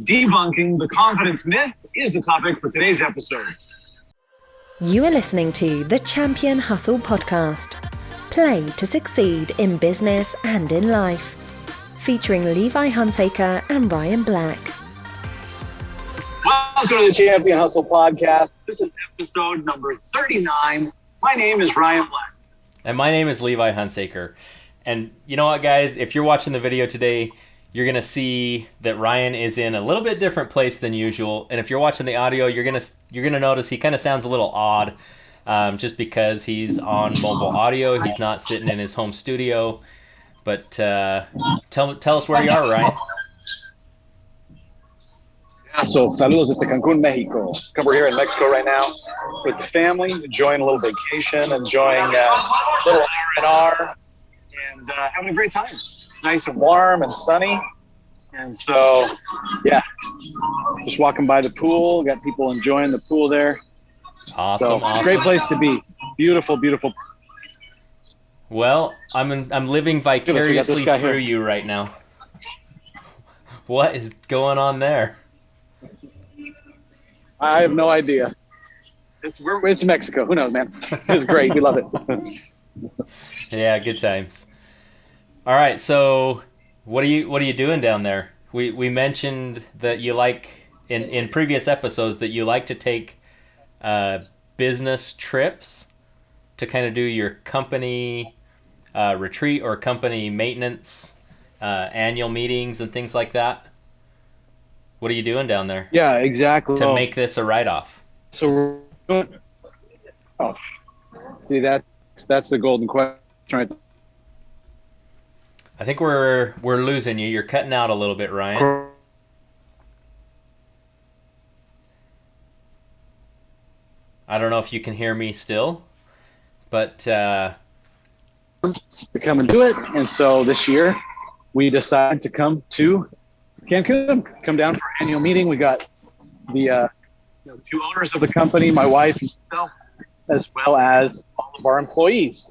Debunking the confidence myth is the topic for today's episode. You are listening to the Champion Hustle podcast. Play to succeed in business and in life. Featuring Levi Hunsaker and Ryan Black. Welcome to the Champion Hustle podcast. This is episode number 39. My name is Ryan Black. And my name is Levi Hunsaker. And you know what, guys? If you're watching the video today, you're going to see that Ryan is in a little bit different place than usual. And if you're watching the audio, you're gonna notice he kind of sounds a little odd, just because he's on mobile audio. He's not sitting in his home studio. But tell us where you are, Ryan. So, saludos desde Cancun, Mexico. We're here in Mexico right now with the family, enjoying a little vacation, enjoying a little R&R, and having a great time. It's nice and warm and sunny. And so, yeah, just walking by the pool. Got people enjoying the pool there. Awesome. Great place to be. Beautiful, beautiful. Well, I'm living vicariously through you right now. What is going on there? I have no idea. It's Mexico. Who knows, man? It's great. We love it. Yeah, good times. All right, so what are you doing down there? We mentioned that you like in previous episodes that you like to take business trips to kind of do your company retreat or company maintenance, annual meetings and things like that. What are you doing down there? Yeah, exactly. To make this a write-off. So we're doing, see, that's the golden question right there. I think we're losing you. You're cutting out a little bit, Ryan. I don't know if you can hear me still, but to come and do it. And so this year we decided to come to Cancun, come down for our annual meeting. We got the two owners of the company, my wife and myself, as well as all of our employees.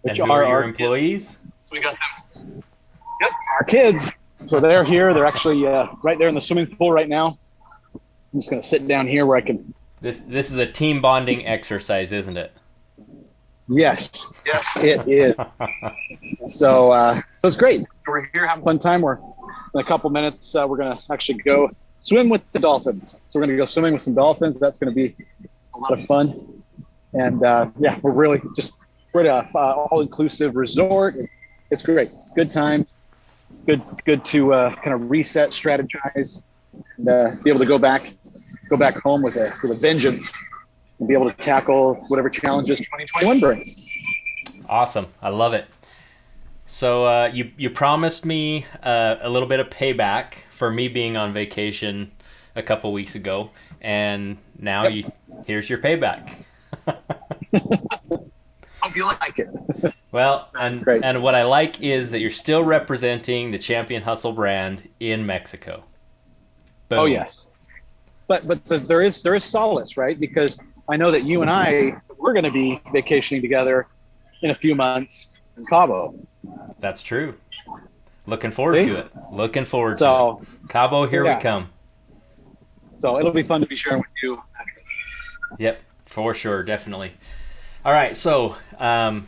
Which and who are your employees? So we got them. Yep, our kids. So they're here. They're actually right there in the swimming pool right now. I'm just going to sit down here where I can. This is a team bonding exercise, isn't it? Yes, it is. So it's great. We're here having a fun time. In a couple minutes, we're going to actually go swim with the dolphins. So we're going to go swimming with some dolphins. That's going to be a lot of fun. And yeah, we're at a all-inclusive resort. It's great. Good time. Good to kind of reset, strategize, and be able to go back home with a vengeance and be able to tackle whatever challenges 2021 brings. Awesome. I love it. So you promised me a little bit of payback for me being on vacation a couple weeks ago, and now here's your payback. Hope you like it. Well, and what I like is that you're still representing the Champion Hustle brand in Mexico. Boom. Oh yes, but there is solace, right? Because I know that you and we're going to be vacationing together in a few months in Cabo. That's true. Looking forward to it. To it. Cabo, here we come. So it'll be fun to be sharing with you. Yep, for sure, definitely. All right, so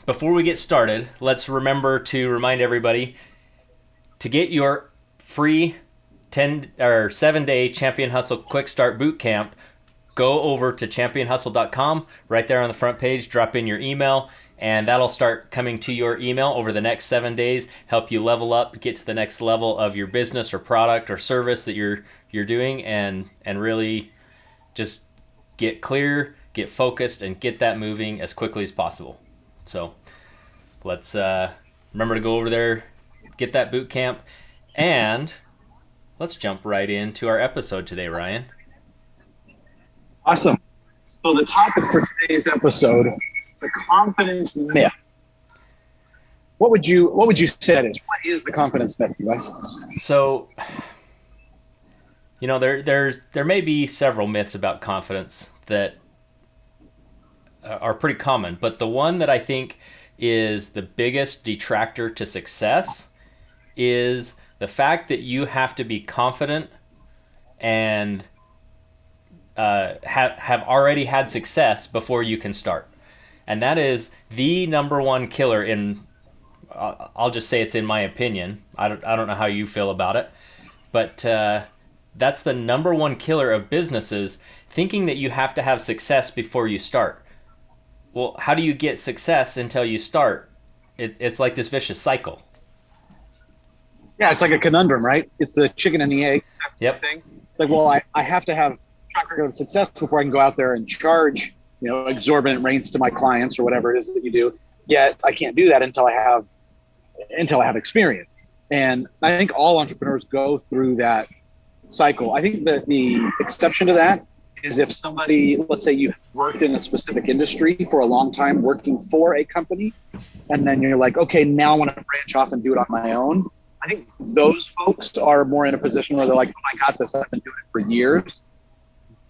before we get started, let's remember to remind everybody to get your free 7-day Champion Hustle Quick Start Bootcamp. Go over to championhustle.com. Right there on the front page, drop in your email, and that'll start coming to your email over the next 7 days, help you level up, get to the next level of your business or product or service that you're doing, and really just get clear, get focused, and get that moving as quickly as possible. So let's remember to go over there, get that boot camp, and let's jump right into our episode today, Ryan. Awesome. So the topic for today's episode, the confidence myth. What would you say that is? What is the confidence myth, Wes? So, there may be several myths about confidence that are pretty common, but the one that I think is the biggest detractor to success is the fact that you have to be confident and have already had success before you can start. And that is the number one killer in, I'll just say it's in my opinion. I don't know how you feel about it, but that's the number one killer of businesses, thinking that you have to have success before you start. Well, how do you get success until you start? It's like this vicious cycle. Yeah, it's like a conundrum, right? It's the chicken and the egg thing. It's like, well, I have to have track record of success before I can go out there and charge, exorbitant rates to my clients or whatever it is that you do. Yet I can't do that until I have experience. And I think all entrepreneurs go through that cycle. I think that the exception to that is if somebody, let's say you've worked in a specific industry for a long time working for a company, and then you're like, okay, now I want to branch off and do it on my own. I think those folks are more in a position where they're like, oh, I got this. I've been doing it for years.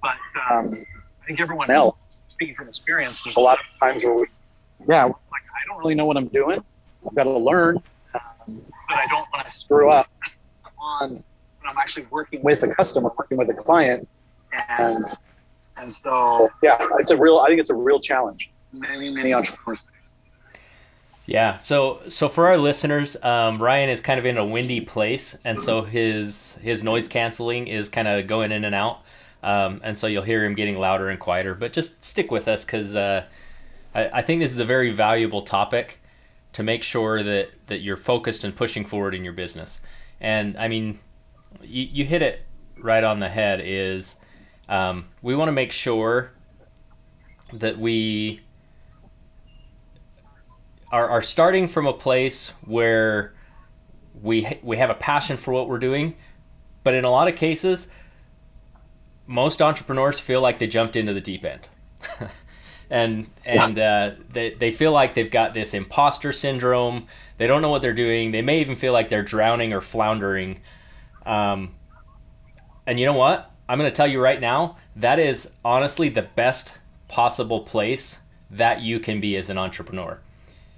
But I think everyone else, speaking from experience, there's a lot of times where I don't really know what I'm doing. I've got to learn, but I don't want to screw up on when I'm actually working with a customer, working with a client. And so, I think it's a real challenge. Many entrepreneurs. Yeah. So for our listeners, Ryan is kind of in a windy place, and so his noise canceling is kind of going in and out. And so you'll hear him getting louder and quieter, but just stick with us, because I think this is a very valuable topic to make sure that you're focused and pushing forward in your business. And I mean, you hit it right on the head. Is we want to make sure that we are starting from a place where we have a passion for what we're doing, but in a lot of cases, most entrepreneurs feel like they jumped into the deep end. and they feel like they've got this imposter syndrome. They don't know what they're doing. They may even feel like they're drowning or floundering. And you know what? I'm going to tell you right now, that is honestly the best possible place that you can be as an entrepreneur.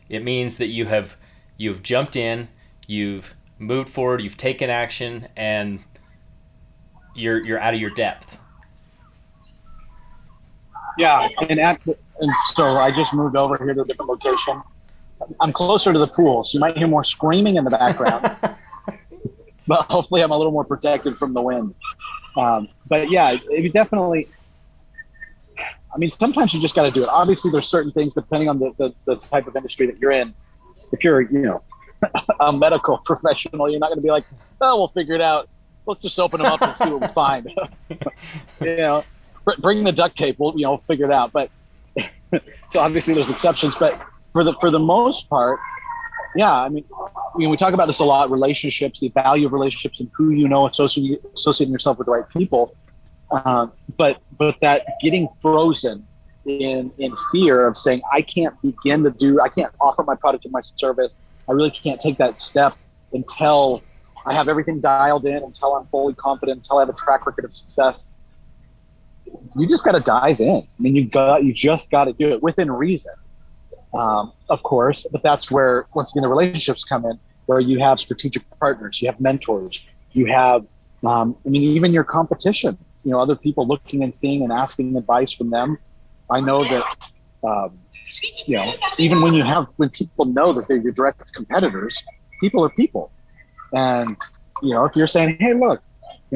It means that you've jumped in, you've moved forward, you've taken action, and you're out of your depth. Yeah, and so I just moved over here to a different location. I'm closer to the pool, so you might hear more screaming in the background. But hopefully I'm a little more protected from the wind. But yeah, you definitely, I mean, sometimes you just got to do it. Obviously, there's certain things depending on the type of industry that you're in. If you're, a medical professional, you're not going to be like, oh, we'll figure it out. Let's just open them up and see what we find. Bring the duct tape. We'll figure it out. But so obviously there's exceptions. But for the most part, yeah. I mean, we talk about this a lot: relationships, the value of relationships, and who associating yourself with the right people. But that getting frozen in fear of saying, I can't offer my product or my service. I really can't take that step until I have everything dialed in, until I'm fully confident, until I have a track record of success. You just got to dive in. I mean, you just got to do it within reason, of course. But that's where, once again, the relationships come in, where you have strategic partners, you have mentors, you have, even your competition. Other people looking and seeing and asking advice from them. I know that, even when people know that they're your direct competitors, people are people. And, if you're saying, hey, look,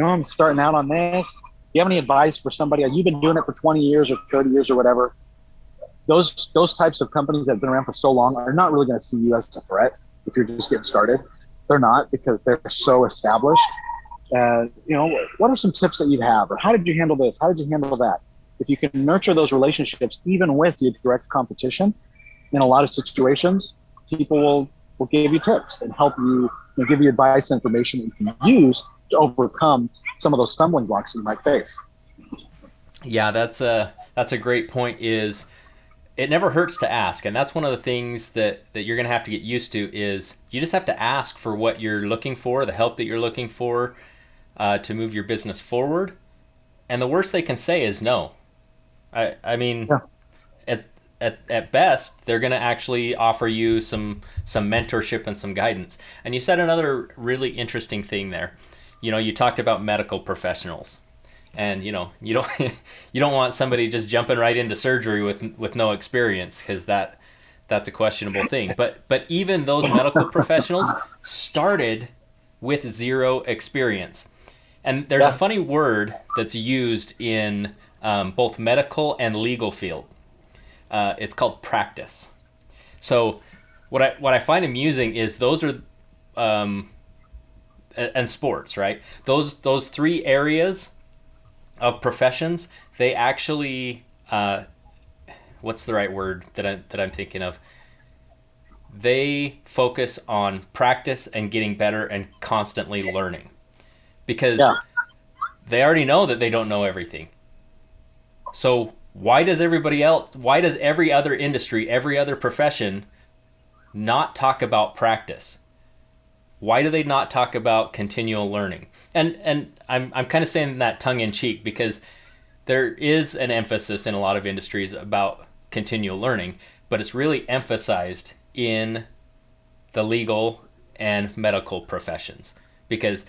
I'm starting out on this. Do you have any advice for somebody? You've been doing it for 20 years or 30 years or whatever. Those types of companies that have been around for so long are not really going to see you as a threat if you're just getting started. They're not, because they're so established. What are some tips that you have, or how did you handle this? How did you handle that? If you can nurture those relationships, even with your direct competition, in a lot of situations, people will give you tips and help you, give you advice and information that you can use to overcome some of those stumbling blocks that you might face. Yeah, that's a great point. Is it never hurts to ask, and that's one of the things that you're going to have to get used to. Is you just have to ask for what you're looking for, the help that you're looking for, to move your business forward. And the worst they can say is no. I mean, yeah. At best, they're going to actually offer you some mentorship and some guidance. And you said another really interesting thing there. You talked about medical professionals. And you know, you don't you don't want somebody just jumping right into surgery with no experience, because that's a questionable thing. But even those medical professionals started with zero experience. And there's a funny word that's used in both medical and legal field. It's called practice. So what I find amusing is those are and sports, right? Those three areas of professions, they actually what's the right word that I'm thinking of? They focus on practice and getting better and constantly learning, because they already know that they don't know everything. So why does every other industry, every other profession not talk about practice? Why do they not talk about continual learning? And I'm kind of saying that tongue in cheek, because there is an emphasis in a lot of industries about continual learning, but it's really emphasized in the legal and medical professions, because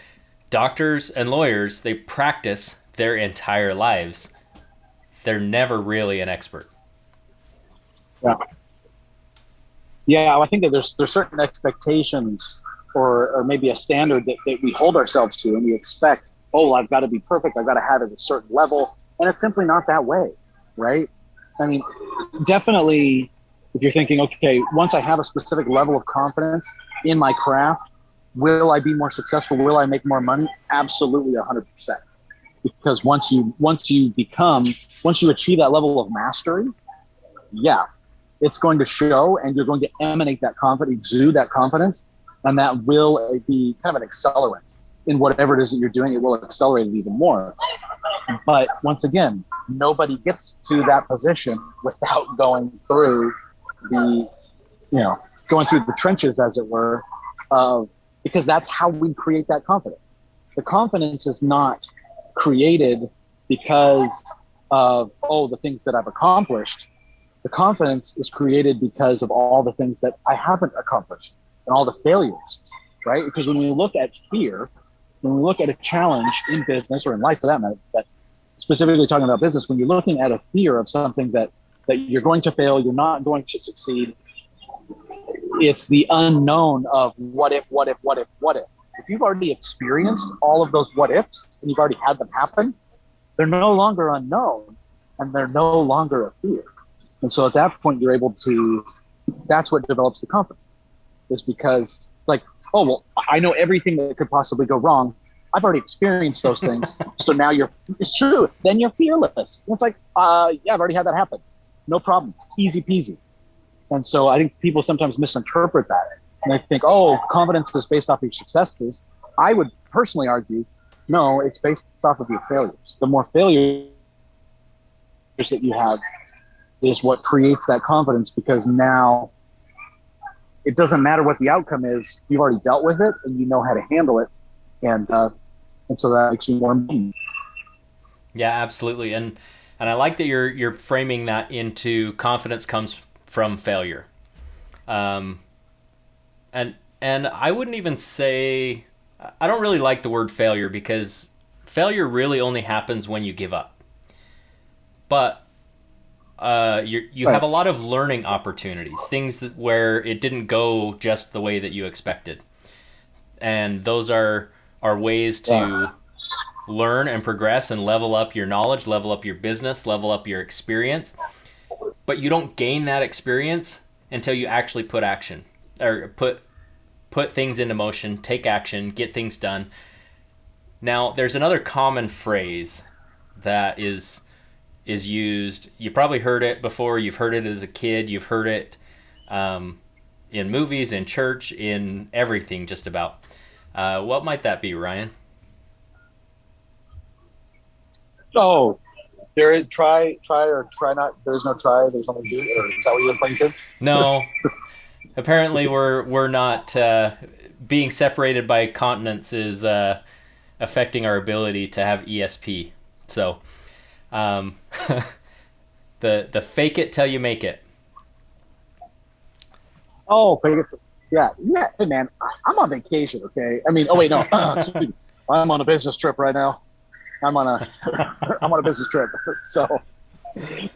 doctors and lawyers, they practice their entire lives. They're never really an expert. Yeah, well, I think that there's certain expectations or maybe a standard that we hold ourselves to, and we expect, oh, I've got to be perfect, I've got to have it at a certain level, and it's simply not that way, right? I mean, definitely, if you're thinking, okay, once I have a specific level of confidence in my craft, will I be more successful? Will I make more money? Absolutely, 100%. Because once you achieve that level of mastery, it's going to show, and you're going to emanate that confidence, exude that confidence, and that will be kind of an accelerant in whatever it is that you're doing. It will accelerate it even more. But once again, nobody gets to that position without going through the trenches, as it were, because that's how we create that confidence. The confidence is not created because of, the things that I've accomplished. The confidence is created because of all the things that I haven't accomplished and all the failures, right? Because when we look at fear, when we look at a challenge in business or in life for that matter, but specifically talking about business, when you're looking at a fear of something that you're going to fail, you're not going to succeed, it's the unknown of what if. If you've already experienced all of those what ifs and you've already had them happen, they're no longer unknown and they're no longer a fear. And so at that point, you're able to, that's what develops the confidence, is because I know everything that could possibly go wrong. I've already experienced those things. So now it's true. Then you're fearless. It's like, I've already had that happen. No problem. Easy peasy. And so I think people sometimes misinterpret that. And they think, confidence is based off of your successes. I would personally argue, no, it's based off of your failures. The more failures that you have is what creates that confidence, because now it doesn't matter what the outcome is. You've already dealt with it and you know how to handle it. And so that makes you more mean. Yeah, absolutely. And I like that you're framing that into confidence comes from failure. And I wouldn't even say, I don't really like the word failure, because failure really only happens when you give up. But you have a lot of learning opportunities, things where it didn't go just the way that you expected. And those are ways to learn and progress and level up your knowledge, level up your business, level up your experience. But you don't gain that experience until you actually put action, or put things into motion, take action, get things done. Now, there's another common phrase that is used. You probably heard it before. You've heard it as a kid. You've heard it in movies, in church, in everything, just about. What might that be, Ryan? Try or try not. There's no try. There's only do. Or is that what you're referring to? No. Apparently, we're not being separated by continents is affecting our ability to have ESP. So, the fake it till you make it. Oh, fake it. Yeah. Hey, man, I'm on vacation. Okay. I mean, no. I'm on a business trip right now. I'm on a I'm on a business trip, so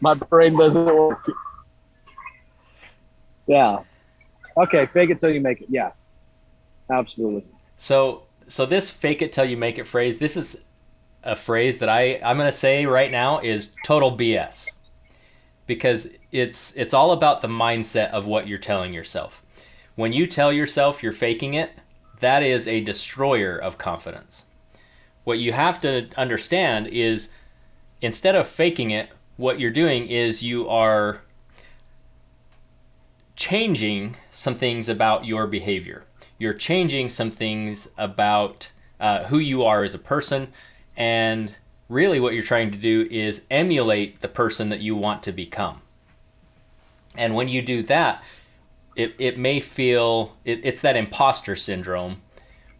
my brain doesn't work. Yeah. Okay. Fake it till you make it. Yeah. Absolutely. So this fake it till you make it phrase, this is a phrase that I'm going to say right now is total BS, because it's all about the mindset of what you're telling yourself. When you tell yourself you're faking it, that is a destroyer of confidence. What you have to understand is, instead of faking it, what you're doing is you are changing some things about your behavior. You're changing some things about who you are as a person, and really what you're trying to do is emulate the person that you want to become. And when you do that, it may feel, it's that imposter syndrome,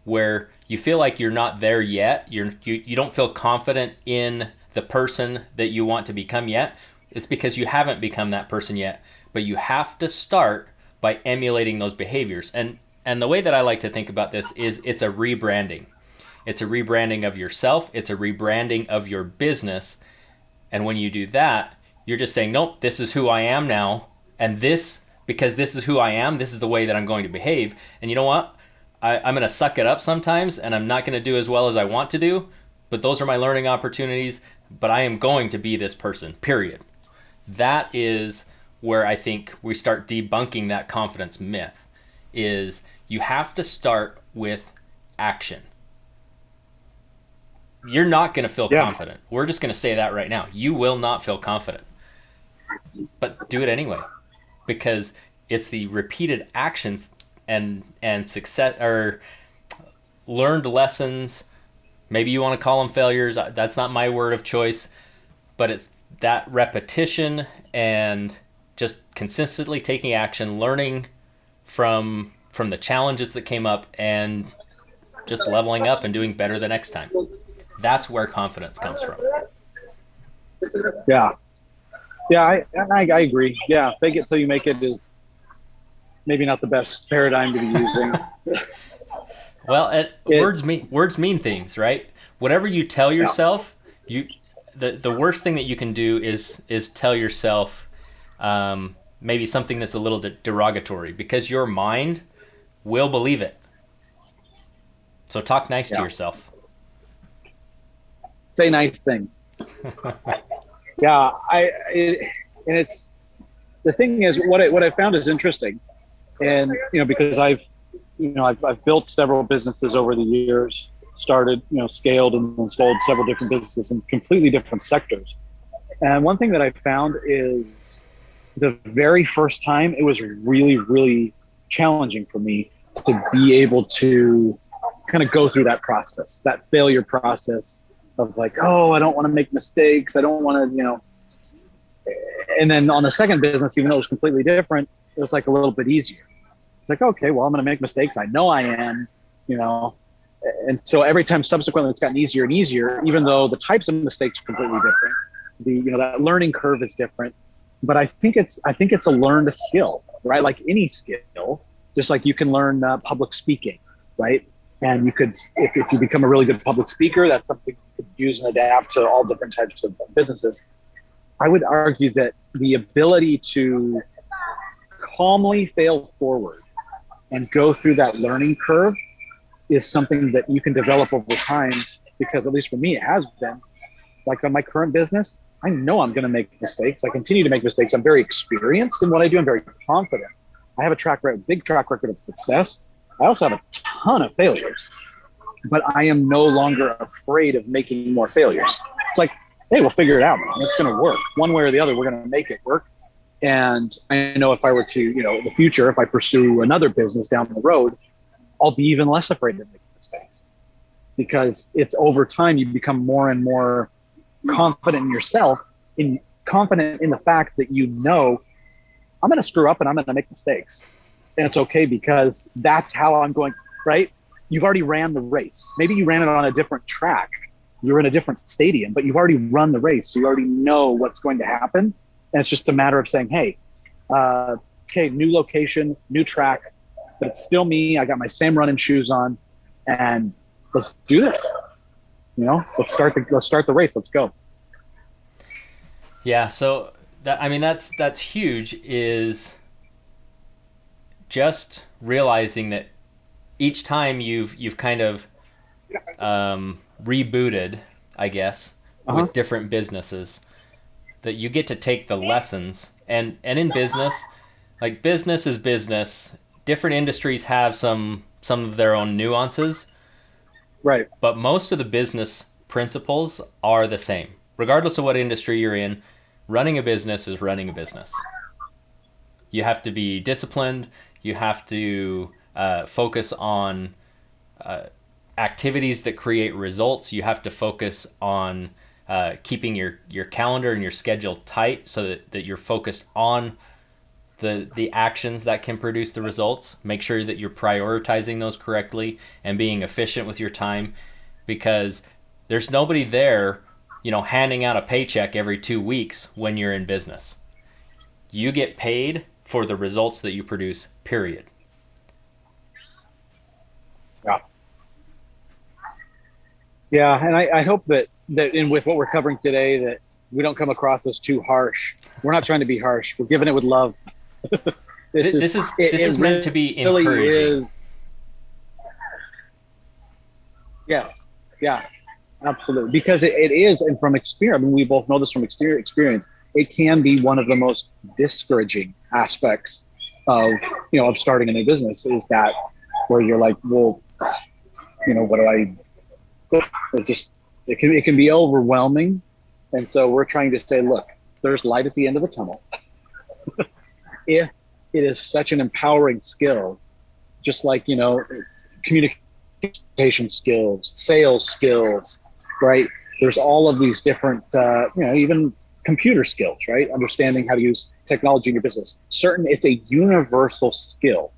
where you feel like you're not there yet. You don't feel confident in the person that you want to become yet. It's because you haven't become that person yet, but you have to start by emulating those behaviors. And the way that I like to think about this is it's a rebranding. It's a rebranding of yourself. It's a rebranding of your business. And when you do that, you're just saying, nope, this is who I am now. And because this is who I am, this is the way that I'm going to behave. And you know what? I'm going to suck it up sometimes, and I'm not going to do as well as I want to do. But those are my learning opportunities. But I am going to be this person, period. That is where I think we start debunking that confidence myth, is you have to start with action. You're not going to feel confident. We're just going to say that right now. You will not feel confident. But do it anyway, because it's the repeated actions and success, or learned lessons. Maybe you want to call them failures. That's not my word of choice, but it's that repetition and just consistently taking action, learning from the challenges that came up, and just leveling up and doing better the next time. That's where confidence comes from. Yeah. Yeah, I agree. Yeah, fake it till you make it is maybe not the best paradigm to be using. Well, words mean things, right? Whatever you tell yourself, the worst thing that you can do is tell yourself maybe something that's a little derogatory, because your mind will believe it. So talk nice to yourself. Say nice things. Yeah, it's the thing is, what I found is interesting, and because I've built several businesses over the years, started, scaled and then sold several different businesses in completely different sectors. And one thing that I found is, the very first time, it was really, really challenging for me to be able to kind of go through that process, that failure process of like, oh, I don't want to make mistakes. I don't want to, and then on the second business, even though it was completely different, it was like a little bit easier. It's like, okay, well, I'm going to make mistakes. I know I am, and so every time subsequently it's gotten easier and easier, even though the types of mistakes are completely different. That learning curve is different, but I think it's a learned skill, right? Like any skill, just like you can learn public speaking, right? And you could, if you become a really good public speaker, that's something you could use and adapt to all different types of businesses. I would argue that the ability to calmly fail forward and go through that learning curve is something that you can develop over time, because at least for me, it has been. Like on my current business, I know I'm going to make mistakes. I continue to make mistakes. I'm very experienced in what I do. I'm very confident. I have a big track record of success. I also have a ton of failures, but I am no longer afraid of making more failures. It's like, hey, we'll figure it out. It's going to work one way or the other. We're going to make it work. And I know if I were to, in the future, if I pursue another business down the road, I'll be even less afraid of making mistakes, because it's over time, you become more and more confident in yourself, confident in the fact that I'm going to screw up and I'm going to make mistakes. And it's okay, because that's how I'm going, right? You've already ran the race. Maybe you ran it on a different track. You're in a different stadium, but you've already run the race. So you already know what's going to happen. And it's just a matter of saying, hey, okay, new location, new track, but it's still me. I got my same running shoes on, and let's do this. let's start the race. Let's go. Yeah. So that's huge, is just realizing that each time you've kind of rebooted, I guess, with different businesses, that you get to take the lessons, and in business, like business is business. Different industries have some of their own nuances, right? But most of the business principles are the same, regardless of what industry you're in. Running a business is running a business. You have to be disciplined. You have to focus on activities that create results. You have to focus on keeping your calendar and your schedule tight, so that you're focused on the actions that can produce the results. Make sure that you're prioritizing those correctly and being efficient with your time, because there's nobody there, handing out a paycheck every 2 weeks when you're in business. You get paid for the results that you produce, period. Yeah, and I hope that in with what we're covering today, that we don't come across as too harsh. We're not trying to be harsh. We're giving it with love. This is meant to be encouraging. Really is. Yes. Yeah, absolutely. Because it is, and from experience, we both know this from experience, it can be one of the most discouraging aspects of starting a new business, is that where you're like, well, what do I? It can be overwhelming, and so we're trying to say, look, there's light at the end of the tunnel. If it is such an empowering skill, just like communication skills, sales skills, right? There's all of these different, even computer skills, right? Understanding how to use technology in your business. It's a universal skill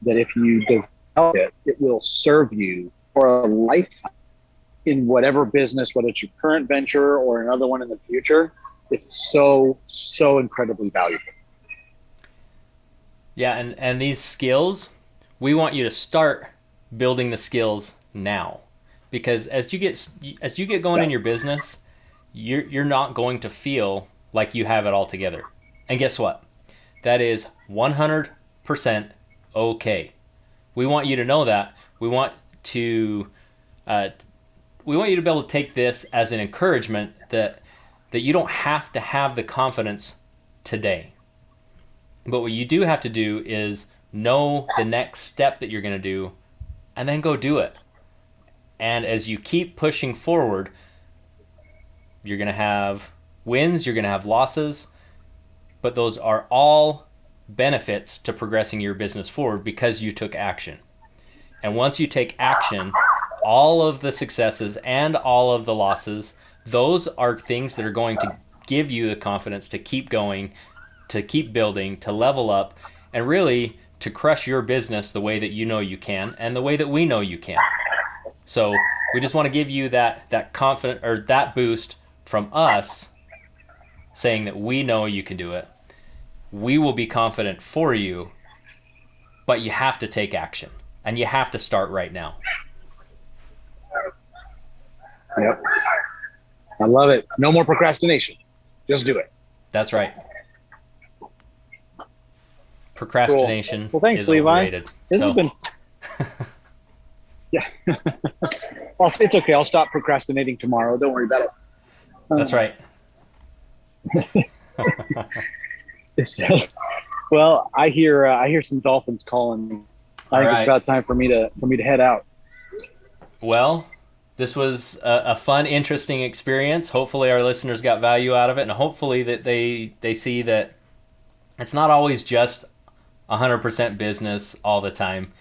that if you develop it, it will serve you for a lifetime in whatever business, whether it's your current venture or another one in the future. It's so incredibly valuable. Yeah, and these skills, we want you to start building the skills now, because as you get going in your business, you're not going to feel like you have it all together. And guess what? That is 100% okay. We want you to know that. We want you to be able to take this as an encouragement that you don't have to have the confidence today. But what you do have to do is know the next step that you're going to do, and then go do it. And as you keep pushing forward, you're going to have wins, you're going to have losses, but those are all benefits to progressing your business forward because you took action. And once you take action, all of the successes and all of the losses, those are things that are going to give you the confidence to keep going, to keep building, to level up, and really to crush your business the way that you know you can and the way that we know you can. So we just want to give you that confident, or that boost from us, saying that we know you can do it. We will be confident for you, but you have to take action, and you have to start right now. Yep. I love it. No more procrastination. Just do it. That's right. Procrastination Cool. Well, thanks, is Levi. overrated. This has been... Yeah. Well, it's okay. I'll stop procrastinating tomorrow. Don't worry about it. That's right. Well, I hear some dolphins calling me. I think it's about time for me to head out. Well, this was a fun, interesting experience. Hopefully our listeners got value out of it, and hopefully that they see that it's not always just 100% business all the time.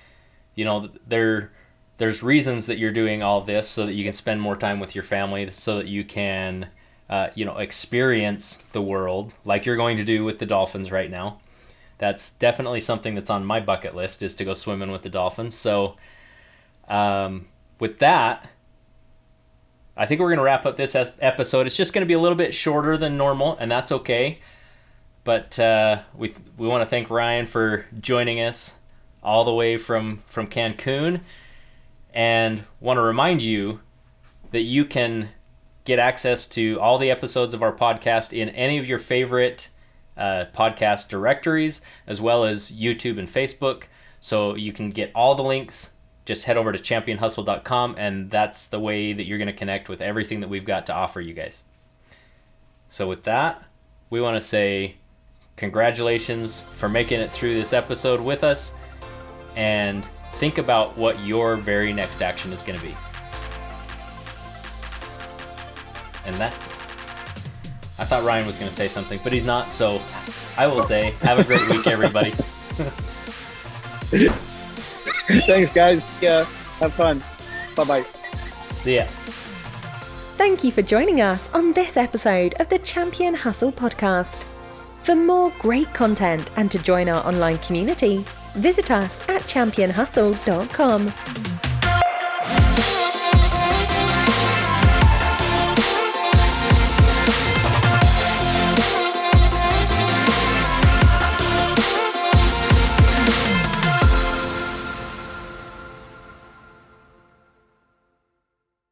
There's reasons that you're doing all of this, so that you can spend more time with your family, so that you can experience the world like you're going to do with the dolphins right now. That's definitely something that's on my bucket list, is to go swimming with the dolphins. So with that, I think we're going to wrap up this episode. It's just going to be a little bit shorter than normal, and that's okay. But we want to thank Ryan for joining us all the way from Cancun, and want to remind you that you can get access to all the episodes of our podcast in any of your favorite podcast directories, as well as YouTube and Facebook. So you can get all the links. Just head over to championhustle.com, and that's the way that you're going to connect with everything that we've got to offer you guys. So with that, we want to say congratulations for making it through this episode with us, and think about what your very next action is going to be. And that, I thought Ryan was going to say something, but he's not, so I will say, have a great week, everybody. Thanks, guys. Yeah, have fun. Bye-bye. See ya. Thank you for joining us on this episode of the Champion Hustle podcast. For more great content and to join our online community, visit us at championhustle.com.